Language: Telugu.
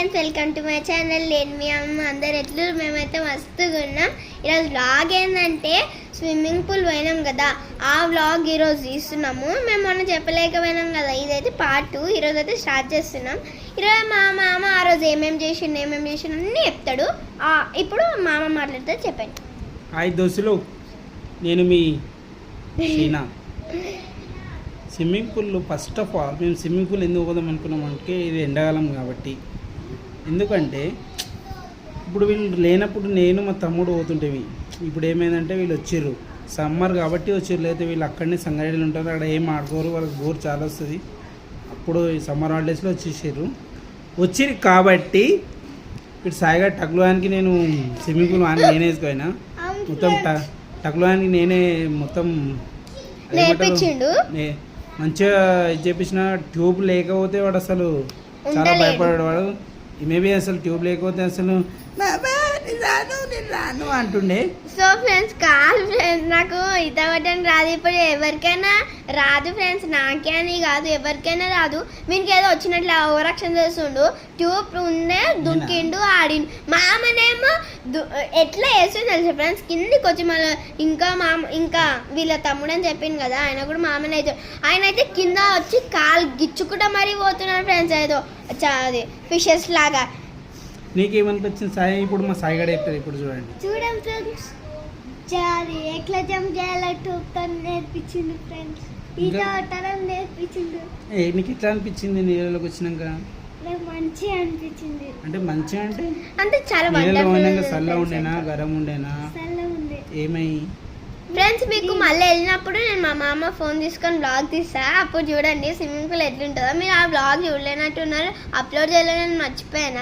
Friends, welcome to my channel. నేను మీ అమ్మ. అందరు ఎట్లు? మేమైతే మస్తుగా ఉన్నాం. ఈరోజు వ్లాగ్ ఏంటంటే స్విమ్మింగ్ పూల్ పోయినాం కదా, ఆ వ్లాగ్ ఈరోజు తీస్తున్నాము. మేము మొన్న చెప్పలేకపోయినాం కదా, ఇదైతే పార్ట్ 2. ఈరోజు అయితే స్టార్ట్ చేస్తున్నాం. ఈరోజు మా మామ ఆ రోజు ఏమేమి చేసిండు అన్నీ చెప్తాడు. ఇప్పుడు మామ మాట్లాడితే చెప్పండి. హాయ్ దోస్తులు, నేను మీ Sheena. Swimming pool first of all మేము స్విమ్మింగ్ పూల్ ఎందుకు పోదాం అనుకున్నామంటే ఇది ఎండాకాలం కాబట్టి. ఎందుకంటే ఇప్పుడు వీళ్ళు లేనప్పుడు నేను మా తమ్ముడు పోతుంటేవి. ఇప్పుడు ఏమైందంటే వీళ్ళు వచ్చిర్రు, సమ్మర్ కాబట్టి వచ్చిర్రు. లేకపోతే వీళ్ళు అక్కడనే సంగారెడ్డిలో ఉంటారు, అక్కడ ఏం ఆడుకోరు, వాళ్ళకి బోర్ చాలా వస్తుంది. అప్పుడు ఈ సమ్మర్ హాలిడేస్లో వచ్చిర్రు కాబట్టి ఇప్పుడు సాయిగా టక్లువానికి నేను స్విమ్మింగ్ పూల్ వానికి నేనే వేసుకోయినా. మొత్తం టక్లువానికి నేనే మొత్తం నేర్పించిండు. మంచిగా ఇది చేపించిన. ట్యూబ్ లేకపోతే వాడు అసలు చాలా భయపడాడు. వాడు మేబీ అసలు ట్యూబ్ లేకపోతే అసలు నేను రాను అంటుండే. సో ఫ్రెండ్స్, కాదు ఫ్రెండ్స్, నాకు ఇతవటం రాదు. ఇప్పుడు ఎవరికైనా రాదు ఫ్రెండ్స్, నాకే అని కాదు, ఎవరికైనా రాదు. వీనికి ఏదో వచ్చినట్లు ఓవరాక్షన్ చేస్తుండు. ట్యూబ్ ఉండే దుంకిండు, ఆడిండు. మామనేమో ఎట్లా వేస్తుంది తెలుసు ఫ్రెండ్స్, కిందికి వచ్చి మళ్ళీ ఇంకా వీళ్ళ తమ్ముడు అని చెప్పింది కదా, ఆయన కూడా మామనే అయితే ఆయన అయితే కింద వచ్చి కాలు గిచ్చుకుంటా మరీ పోతున్నాడు ఫ్రెండ్స్, ఏదో అది ఫిషెస్ లాగా. నీకేమనిపించింది సాయి? ఇప్పుడు మా సాయి గడ చెప్తారు. ఇప్పుడు చూడండి ఫ్రెండ్స్, ఎట్లా జంప్ చేయాలో ట్యూబ్తో నేర్పించింది ఫ్రెండ్స్, ఈత కొట్టడం నేర్పించిండు. నీకు ఎట్లా అనిపించింది నీళ్ళలోకి వచ్చినాక? మంచిగా అనిపించింది. అంటే మంచిగా అంటే చాలా చల్ల ఉండేనా గరం ఉండేనా? ఏమై ఫ్రెండ్స్, మీకు మళ్ళీ వెళ్ళినప్పుడు నేను మా మామ ఫోన్ తీసుకొని బ్లాగ్ తీస్తా, అప్పుడు చూడండి స్విమ్మింగ్ పూల్ ఎట్లుంటుందో. మీరు ఆ బ్లాగ్ చూడలేనట్టున్నారు, అప్లోడ్ చేయలేదని మర్చిపోయానా.